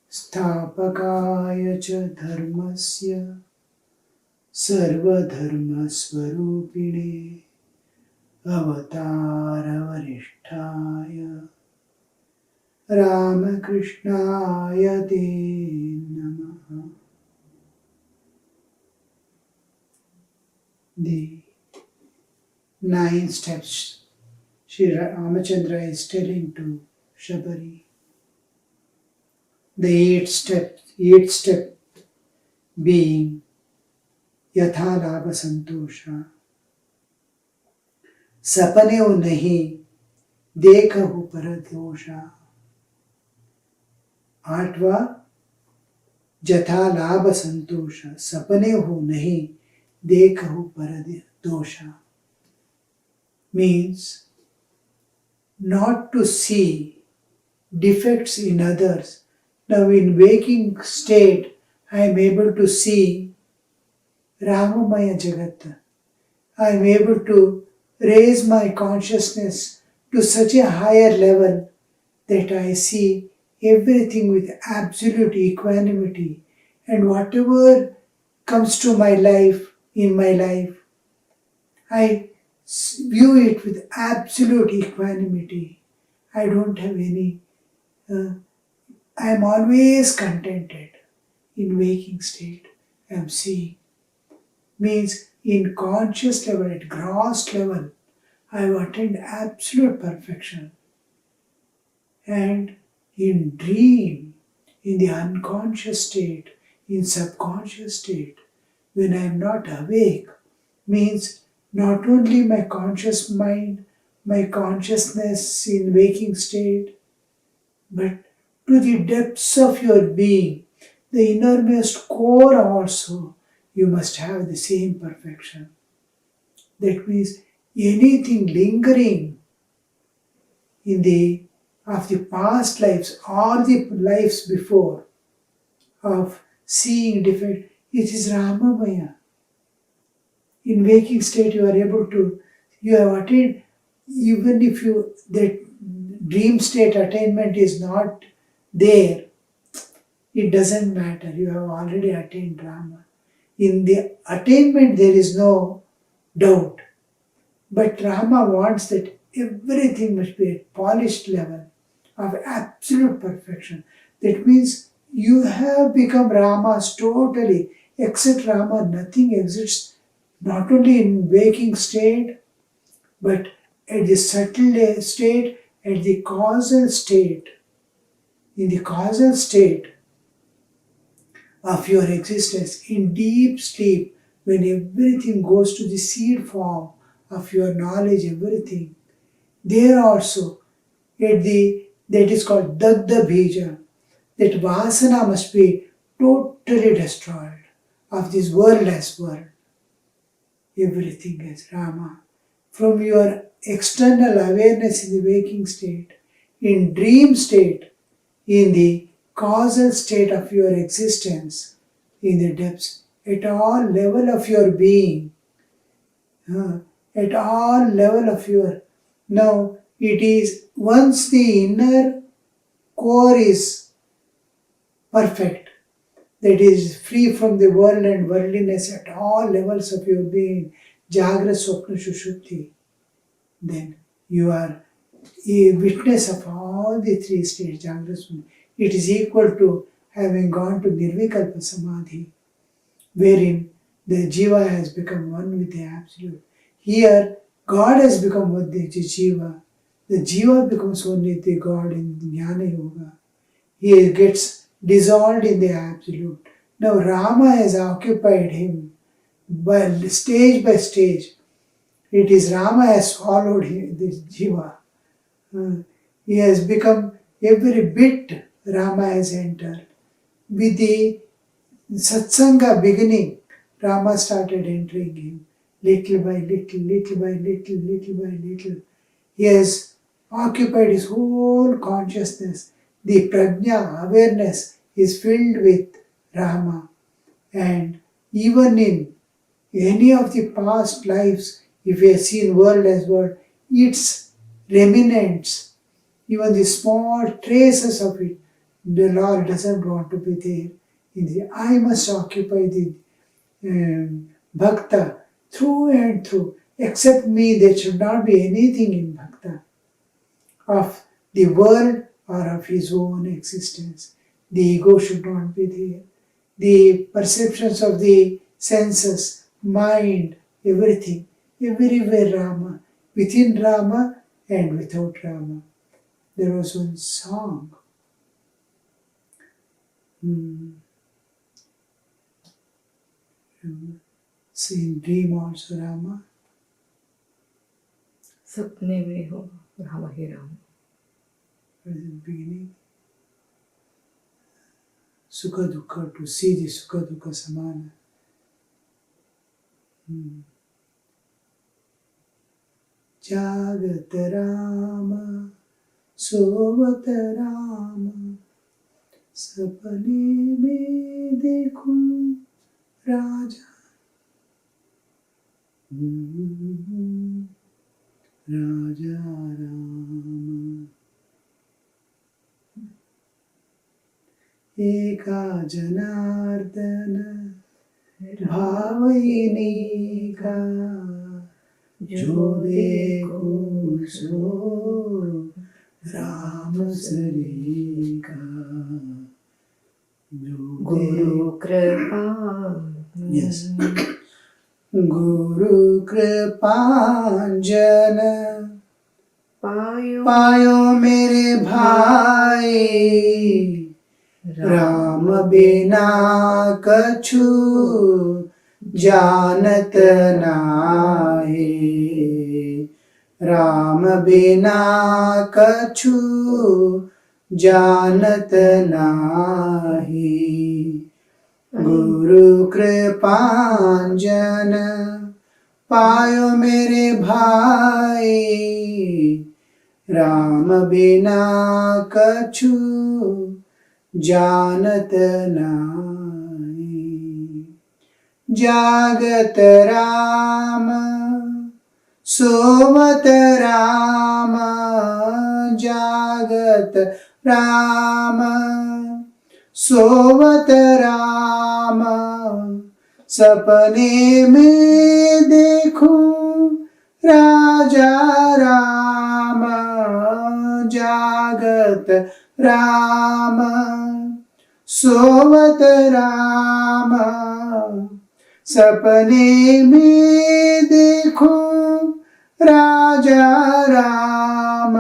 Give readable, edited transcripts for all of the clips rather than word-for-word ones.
Sthapakaya cha dharmasya sarvadharmasvarupine avataravarishthaya Ramakrishnaya te namaha. The 9 steps Sri Ramachandra is telling to Shabari. The eighth step being Yatha Labha Santosha. Sapane ho nahi, dekha ho paradosha. 8वां Jatha Labha Santosha. Sapane ho nahi, dekha ho paradosha. Means not to see defects in others. Now in waking state, I am able to see Ramamaya Jagat. I am able to raise my consciousness to such a higher level that I see everything with absolute equanimity, and whatever comes to my life, in my life, I view it with absolute equanimity. I don't have any, I am always contented in waking state. I am seeing. Means in conscious level, at gross level, I have attained absolute perfection. And in dream, in the unconscious state, in subconscious state, when I am not awake, means not only my conscious mind, my consciousness in waking state, but to the depths of your being, the innermost core also, you must have the same perfection. That means anything lingering in of the past lives or the lives before of seeing defect, it is Ramamaya. In waking state you are able to, you have attained, even if that dream state attainment is not there, it doesn't matter, you have already attained Rama. In the attainment there is no doubt, but Rama wants that everything must be at polished level of absolute perfection. That means you have become Ramas totally. Except Rama, nothing exists, not only in waking state, but at the subtle state, at the causal state. In the causal state of your existence, in deep sleep, when everything goes to the seed form of your knowledge, everything, there also, that is called Dagda Bija, that Vasana must be totally destroyed of this world as world. Everything is Rama. From your external awareness in the waking state, in dream state, in the causal state of your existence, in the depths, at all level of your being, at all level of your, now it is once the inner core is perfect, that is free from the world and worldliness at all levels of your being, Jagra, Swapna, Shushupti, then you are a witness of all the 3 states, Jagra, Swapna. It is equal to having gone to Nirvikalpa Samadhi, wherein the Jiva has become one with the Absolute. Here, God has become one with the Jiva. The Jiva becomes one with the God in Jnana Yoga. He gets dissolved in the Absolute. Now Rama has occupied him by stage. It is Rama has swallowed him, this Jiva. He has become every bit Rama has entered. With the Satsanga beginning, Rama started entering him little by little, little by little, little by little. He has occupied his whole consciousness. The prajna, awareness, is filled with Rama. And even in any of the past lives, if we have seen world as world, its remnants, even the small traces of it, the Lord doesn't want to be there. I must occupy the bhakta through and through. Except me, there should not be anything in bhakta of the world or of his own existence. The ego should not be there. The perceptions of the senses, mind, everything, everywhere Rama, within Rama and without Rama. There was one song. See, in dream also Rama. सपने में हो राम ही Ram. At the beginning, Sukha Dukha, to see the Sukha Dukha Samana. Jagat Rama, Sovat Rama, Sapane mein dekhu Raja. Raja Rama. Eka Janardana Bhavayini ka Jo dekho so Ram Sari ka Guru Kripa. Yes. Guru Kripanjana पायो मेरे भाई राम बिना कछु जानत नाहि राम बिना कछु जानत नाहि गुरु कृपांजन पायो मेरे भाई राम बिना कछु जानत नाहि जागत राम सोवत राम जागत राम सोवत राम सपने में देखूं राजा राम जागत राम सोवत राम सपने में देखूं राजा राम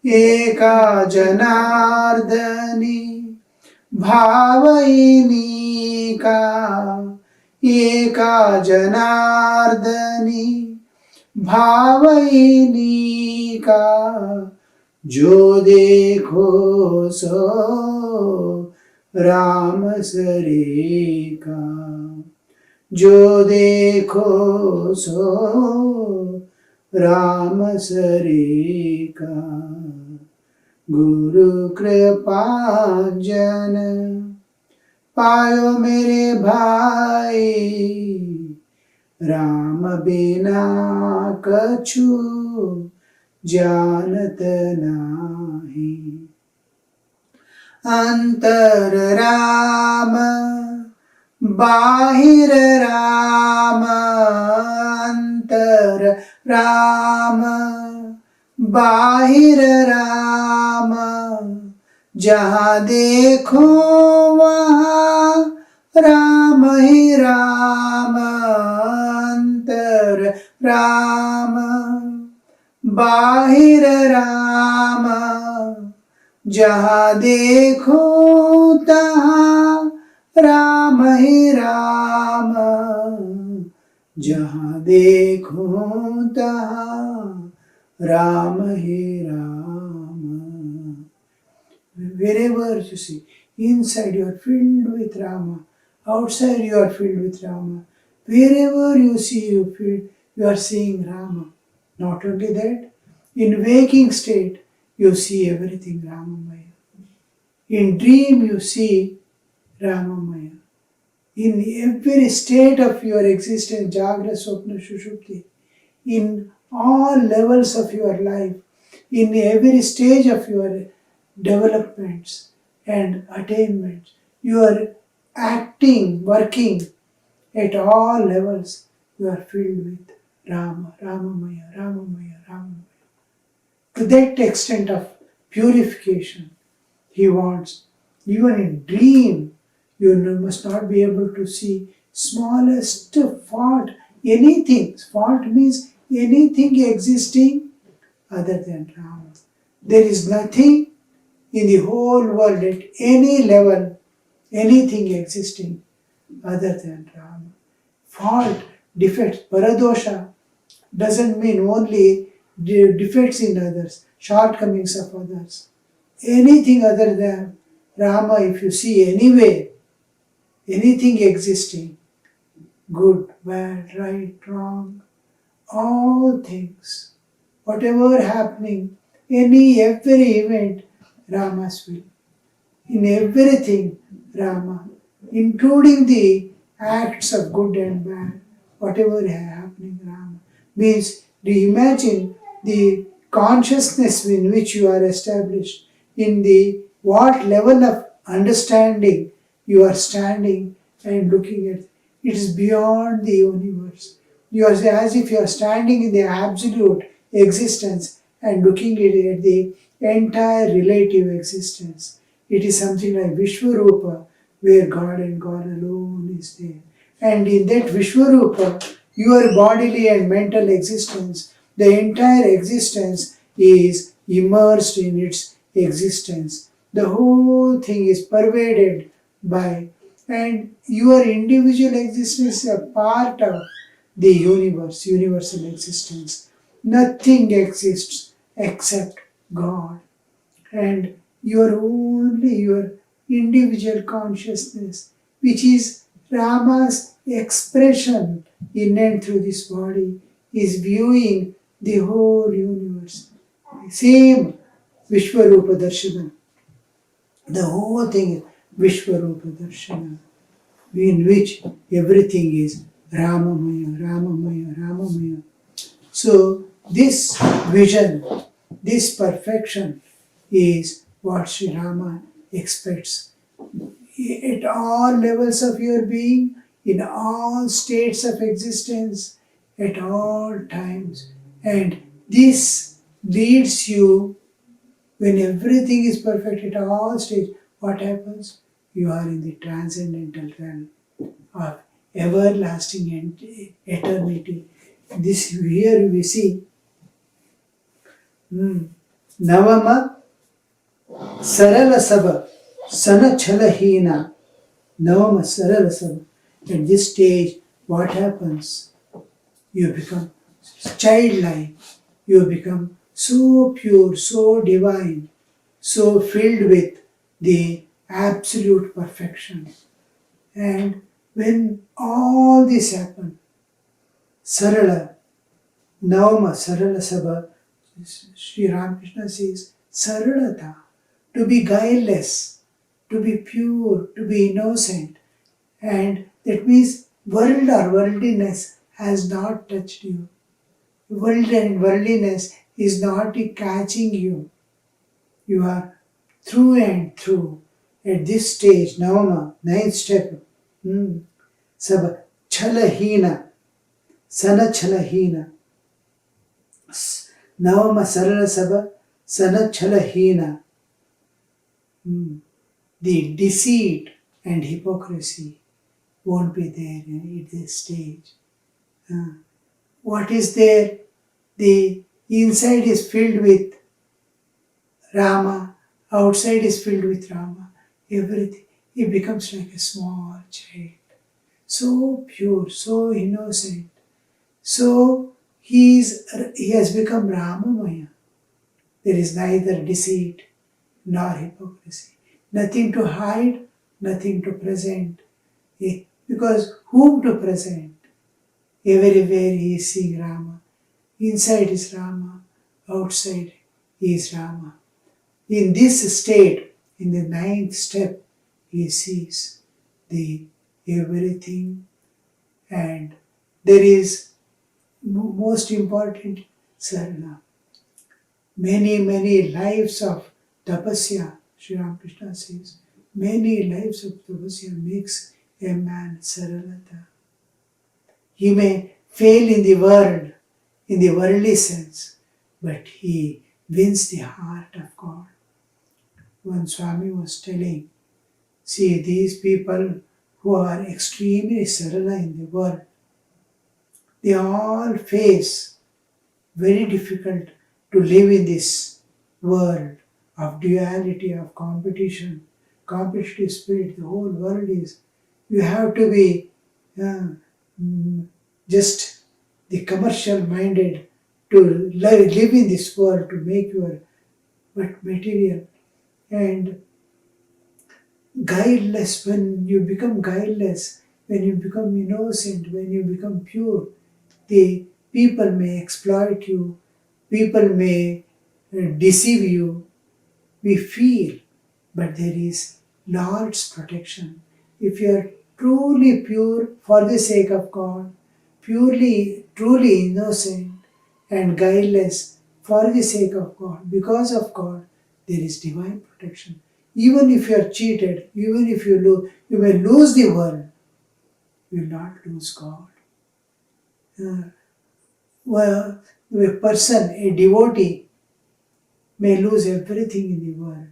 एका जनार्दनी भावयिनी का एका जनार्दनी भावयिनी का जो देखो सो राम सरे का जो देखो सो राम सरे का गुरु कृपांजन पायो मेरे भाई राम बिना कछु जानत नाही अंतर राम बाहिर राम अंतर राम बाहिर राम जहाँ देखो वहाँ राम ही राम अंतर राम बाहिर राम जहाँ देखो तहाँ राम ही राम जहाँ देखो तहाँ राम ही Ram. Wherever you see, inside you are filled with Rama, outside you are filled with Rama. Wherever you see, you are seeing Rama. Not only that, in waking state, you see everything Ramamaya. In dream, you see Ramamaya. In every state of your existence, Jagra, Swapna, Shushupti, in all levels of your life, in every stage of your developments and attainments. You are acting, working at all levels. You are filled with Rama, Ramamaya, Ramamaya, Ramamaya. To that extent of purification, he wants. Even in dream, you must not be able to see smallest fault, anything. Fault means anything existing other than Rama. There is nothing in the whole world at any level, anything existing other than Rama. Fault, defects, paradosha doesn't mean only defects in others, shortcomings of others. Anything other than Rama, if you see anyway, anything existing, good, bad, right, wrong, all things, whatever happening, every event, Rama's will. In everything, Rama, including the acts of good and bad, whatever happening, Rama. Means, do you imagine the consciousness in which you are established, in the what level of understanding you are standing and looking at? It is beyond the universe. You are as if you are standing in the absolute existence and looking at the entire relative existence. It is something like Vishwarupa, where God and God alone is there. And in that Vishwarupa, your bodily and mental existence, the entire existence is immersed in its existence. The whole thing is pervaded by, and your individual existence is a part of the universe, universal existence. Nothing exists except God. And your individual consciousness, which is Rama's expression in and through this body, is viewing the whole universe. Same Vishwarupa Darshana. The whole thing is Vishwarupa Darshana, in which everything is Ramamaya, Ramamaya, Ramamaya. So this vision, this perfection is what Sri Rama expects at all levels of your being, in all states of existence, at all times. And this leads you, when everything is perfect at all stages, what happens? You are in the transcendental realm of everlasting eternity. This here we see Navama Sarala Sabha Sana Chalahina. Navama Sarala Sabha. At this stage, what happens? You become childlike. You become so pure, so divine, so filled with the absolute perfection. And when all this happens, Sarala, Navama Sarala Sabha, Sri Ramakrishna says, Saralata, to be guileless, to be pure, to be innocent. And that means world or worldliness has not touched you. World and worldliness is not catching you. You are through and through. At this stage, Navama, ninth step, Sabha, Chalahina, Sana Chalahina. Navama Sarala Sabha, Sana Chalahina. The deceit and hypocrisy won't be there at this stage. What is there? The inside is filled with Rama, outside is filled with Rama. Everything. It becomes like a small child. So pure, so innocent. So he has become Ramamaya. There is neither deceit nor hypocrisy. Nothing to hide, nothing to present. Because whom to present? Everywhere he is seeing Rama. Inside is Rama, outside is Rama. In this state, in the ninth step, he sees the everything, and there is most important, Sarana. Many, many lives of tapasya, Sri Ramakrishna says, many lives of tapasya makes a man saralata. He may fail in the worldly sense, but he wins the heart of God. When Swami was telling, see, these people who are extremely sarala in the world, they all face very difficult to live in this world of duality, of competition, competitive spirit. The whole world is, you have to be just the commercial minded to live in this world to make your material. And guileless, when you become guileless, when you become innocent, when you become pure, the people may exploit you, people may deceive you. We feel, but there is Lord's protection. If you are truly pure for the sake of God, truly innocent and guileless for the sake of God, because of God, there is divine protection. Even if you are cheated, even if you may lose the world, you will not lose God. Well, a person, a devotee, may lose everything in the world.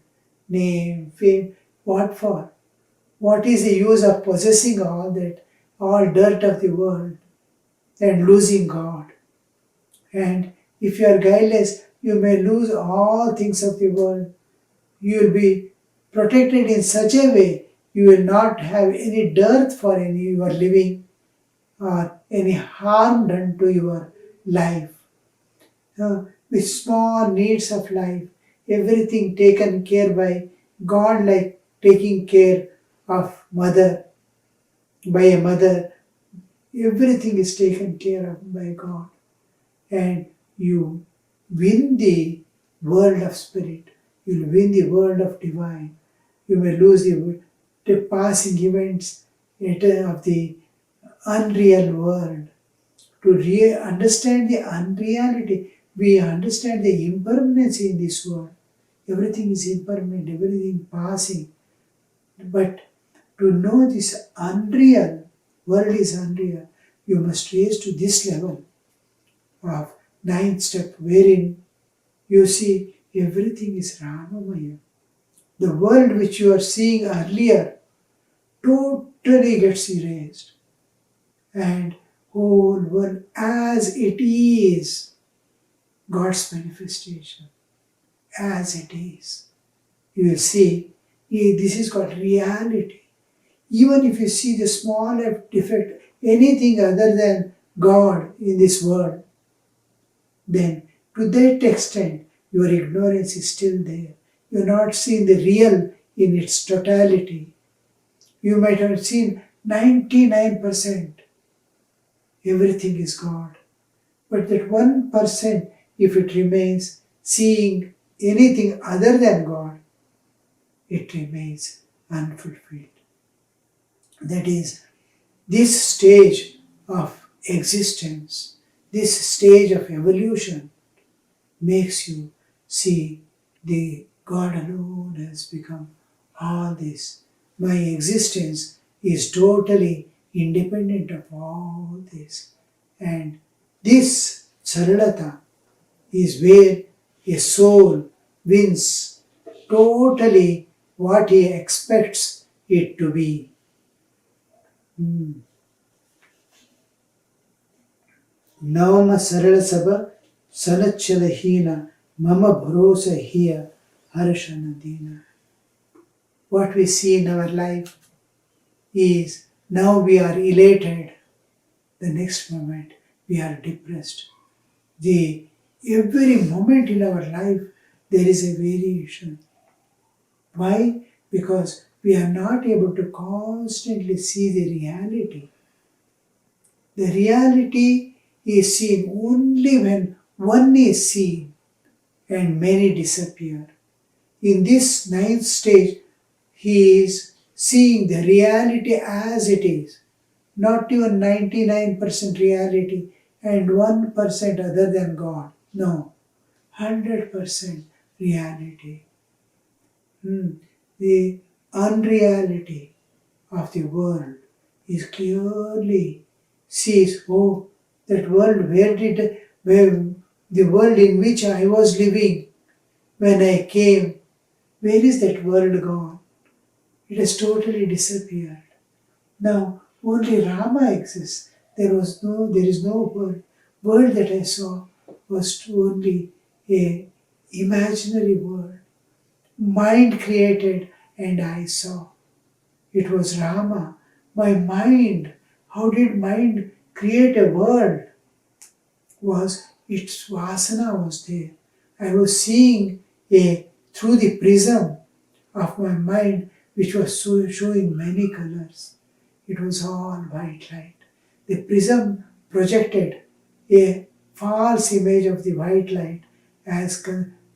Name, fame, what for? What is the use of possessing all that, all dirt of the world and losing God? And if you are guileless, you may lose all things of the world. You will be protected in such a way, you will not have any dearth for any your living or any harm done to your life. With small needs of life, everything taken care by God, like taking care of by a mother, everything is taken care of by God. And you win the world of spirit, you will win the world of divine. You may lose the passing events of the unreal world. To understand the unreality, we understand the impermanence in this world. Everything is impermanent, everything passing. But to know this unreal, world is unreal, you must raise to this level of ninth step, wherein you see everything is Ramamaya. The world which you are seeing earlier totally gets erased. And whole world as it is, God's manifestation, as it is. You will see, this is called reality. Even if you see the smallest defect, anything other than God in this world, then to that extent, your ignorance is still there. You have not seen the real in its totality. You might have seen 99%. Everything is God. But that 1%, if it remains seeing anything other than God, it remains unfulfilled. That is, this stage of existence, this stage of evolution makes you see the God alone has become all this. My existence is totally independent of all this. And this saralata is where a soul wins totally what he expects it to be. Navama sarala sabha sanachala hina mama bharosa hiya harshanadina. What we see in our life is now we are elated, the next moment we are depressed. Every moment in our life there is a variation. Why? Because we are not able to constantly see the reality. The reality is seen only when one is seen and many disappear. In this ninth stage, he is seeing the reality as it is, not even 99% reality and 1% other than God. No, 100% reality. The unreality of the world is clearly sees, oh, that world, where the world in which I was living when I came, where is that world gone? It has totally disappeared. Now only Rama exists. There is no world. World that I saw was only a imaginary world. Mind created and I saw. It was Rama. My mind. How did mind create a world? Was its vasana was there. I was seeing through the prism of my mind, which was showing many colors. It was all white light. The prism projected a false image of the white light as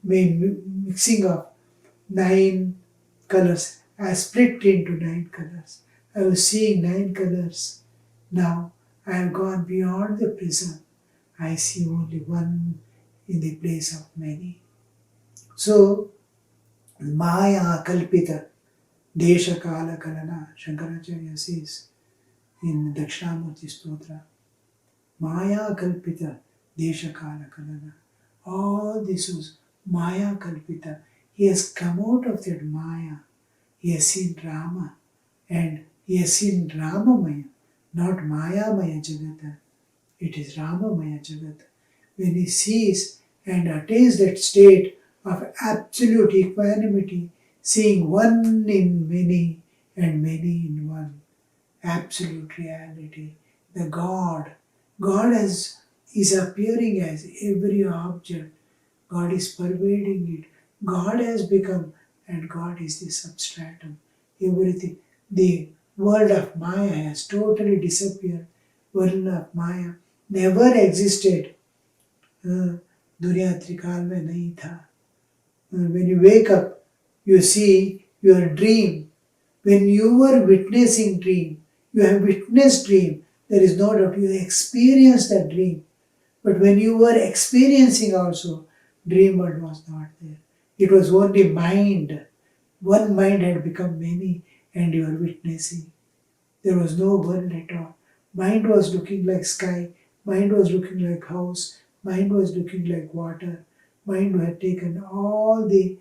mixing of 9 colors, as split into 9 colors. I was seeing 9 colors. Now I have gone beyond the prism. I see only one in the place of many. So, Maya Kalpita Desha Kala Kalana, Shankaracharya says in Dakshinamurti Stotra, Maya Kalpita Desha Kala Kalana. All this was Maya Kalpita. He has come out of that Maya. He has seen Rama and he has seen Ramamaya, not Maya Maya Jagata. It is Ramamaya Jagat. When he sees and attains that state of absolute equanimity, seeing one in many and many in one, absolute reality, the God. is appearing as every object. God is pervading it. God has become, and God is the substratum. Everything. The world of Maya has totally disappeared. World of Maya never existed. दुनिया त्रिकाल में नहीं था. When you wake up, you see your dream. When you were witnessing dream, you have witnessed dream. There is no doubt you experienced that dream. But when you were experiencing also, dream world was not there. It was only mind. One mind had become many and you are witnessing. There was no world at all. Mind was looking like sky. Mind was looking like house. Mind was looking like water. Mind had taken all the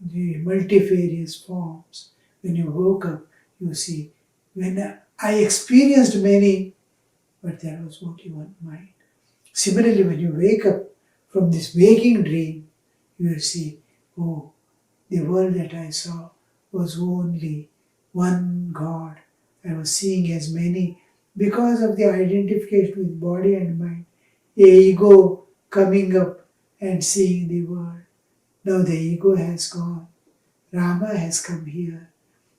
multifarious forms. When you woke up, you see, when I experienced many, but there was only one mind. Similarly, when you wake up from this waking dream, you will see, oh, the world that I saw was only one God. I was seeing as many because of the identification with body and mind. A ego coming up and seeing the world. Now the ego has gone. Rama has come here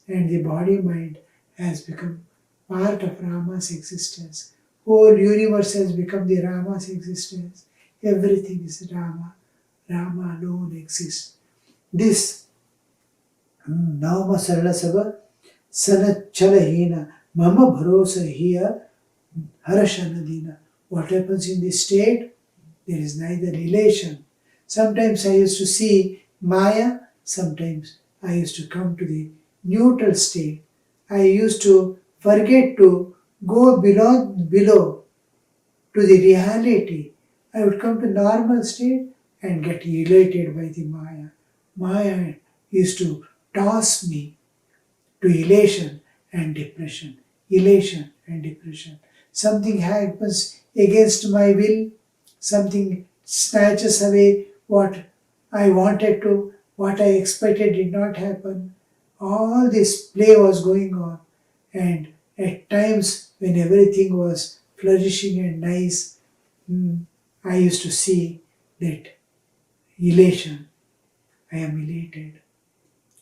and the body-mind has become part of Rama's existence. Whole universe has become the Rama's existence. Everything is Rama. Rama alone exists. This Nama Sarala Sabha Sanachalahina Mama Bharosa Hiya Harashanadina. What happens in this state? There is neither relation. Sometimes I used to see Maya, sometimes I used to come to the neutral state. I used to forget to go below to the reality. I would come to normal state and get elated by the Maya. Maya used to toss me to elation and depression. Elation and depression. Something happens against my will. Something snatches away what I wanted to, what I expected did not happen. All this play was going on. And at times when everything was flourishing and nice, I used to see that elation. I am elated.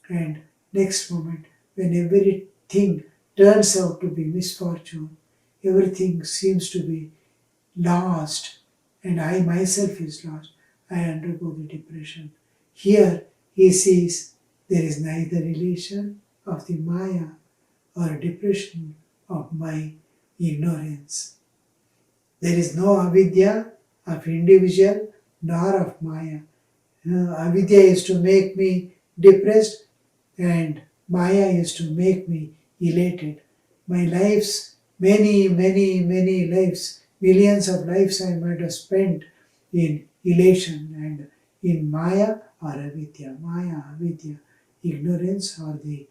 And next moment, when everything turns out to be misfortune, everything seems to be lost, and I myself is lost, I undergo the depression. Here he sees there is neither relation of the Maya or depression of my ignorance. There is no avidya of individual nor of Maya. Avidya is to make me depressed, and Maya is to make me elated. My lives, many lives, millions of lives I might have spent in elation and in Maya or Avidya. Maya, Avidya, ignorance or the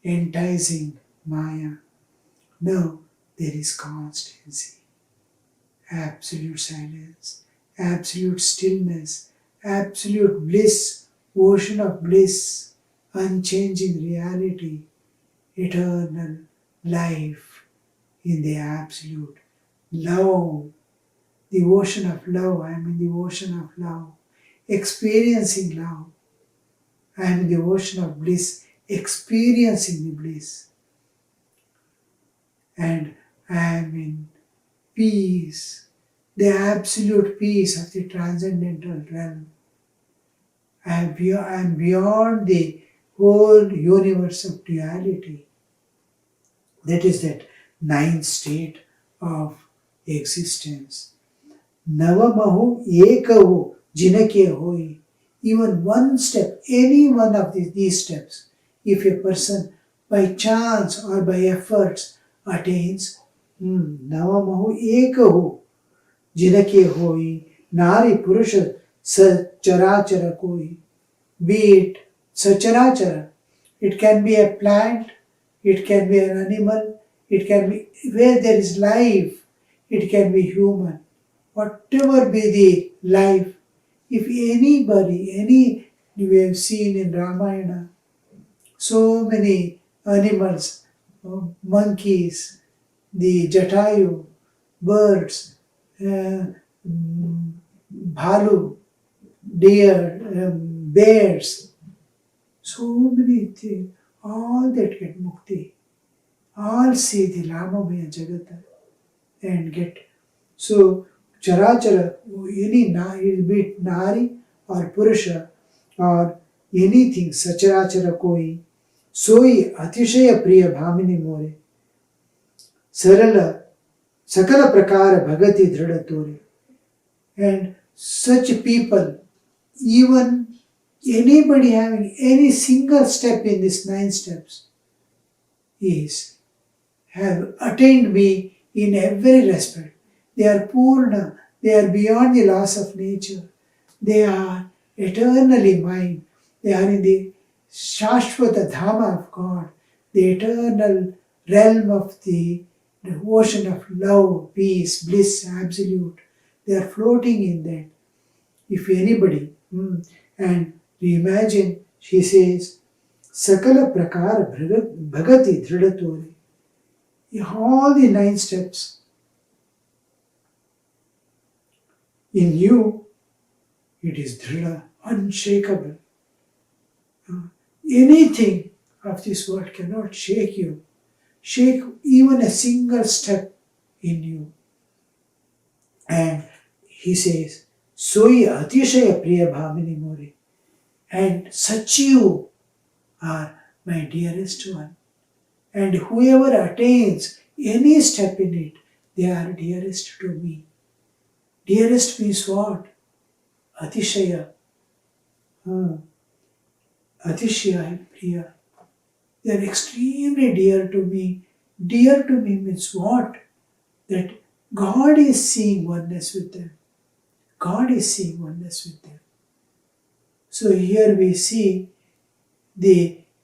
enticing Maya. No, there is constancy, absolute silence, absolute stillness, absolute bliss, ocean of bliss, unchanging reality, eternal life in the absolute love, the ocean of love. I am in the ocean of love, experiencing love. I am in the ocean of bliss, experiencing the bliss, and I am in peace, the absolute peace of the transcendental realm. I am beyond the whole universe of duality. That is that ninth state of existence. Navamahu ekahu jinake hoi. Even one step, any one of these steps, if a person by chance or by efforts attains, Navamahu ekahu jinake hoi, nari purusha sacharachara koi. Be it sacharachara, it can be a plant, it can be an animal, it can be where there is life, it can be human. Whatever be the life, if anybody, we have seen in Ramayana, so many animals, monkeys, the Jatayu, birds, bhalu, deer, bears, so many things, all that get mukti, all see the Lamamaya Jagata and get. So, Charachara, be it Nari or Purusha or anything, Sacharachara koi, soi atishaya priya bhamini more, sarala, sakala prakara bhagati dhridatore. And such people, even anybody having any single step in these 9 steps, have attained me in every respect. They are Purna, they are beyond the laws of nature, they are eternally mine, they are in the Shashvata Dhama of God, the eternal realm of the ocean of love, peace, bliss, absolute. They are floating in that. If anybody, and we imagine, she says, Sakala Prakara Bhagati Dhridatore. All the 9 steps in you, it is Dhrida, unshakable. Anything of this world cannot shake you, shake even a single step in you. And he says, Soi Atishaya Priya Bhamini More. And such you are my dearest one. And whoever attains any step in it, they are dearest to me. Dearest means what? Atishaya. Atishaya Priya. They are extremely dear to me. Dear to me means what? That God is seeing oneness with them. God is seeing oneness with them. So here we see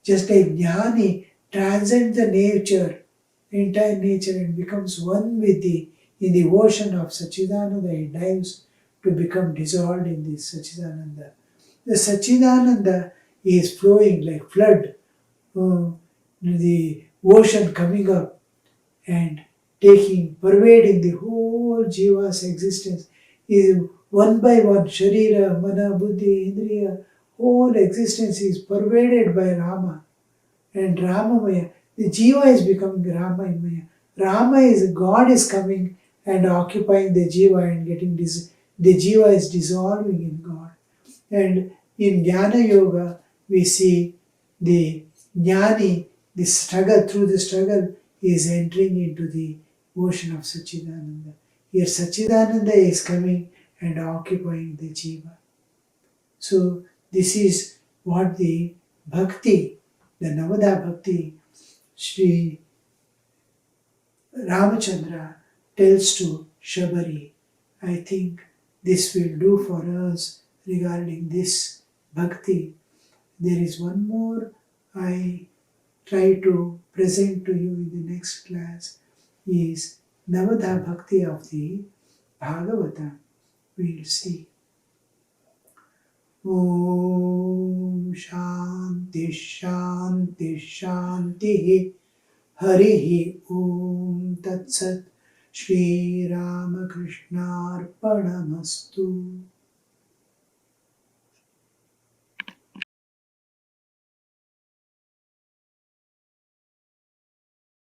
just like Jnani transcends the nature, entire nature, and becomes one with in the ocean of Sachidananda. He dives to become dissolved in this Sachidananda. The Sachidananda is flowing like flood, the ocean coming up and pervading the whole Jiva's existence. Is one by one, Sharira, Mana, Buddhi, Indriya, whole existence is pervaded by Rama. And Ramamaya, the Jiva is becoming Ramamaya. Rama is, God is coming and occupying the Jiva and getting this, the Jiva is dissolving in God. And in Jnana Yoga, we see the Jnani, the struggle, through the struggle, is entering into the ocean of Sachidananda. Here Sachidananda is coming and occupying the jiva. So this is what the bhakti, the Navada bhakti, Sri Ramachandra tells to Shabari. I think this will do for us regarding this bhakti. There is one more I try to present to you in the next class is Navada Bhakti of the Bhagavata. We'll see. Om Shanti Shanti Shanti Harihi Om Tat Sat Shri Ramakrishna Arpanamastu.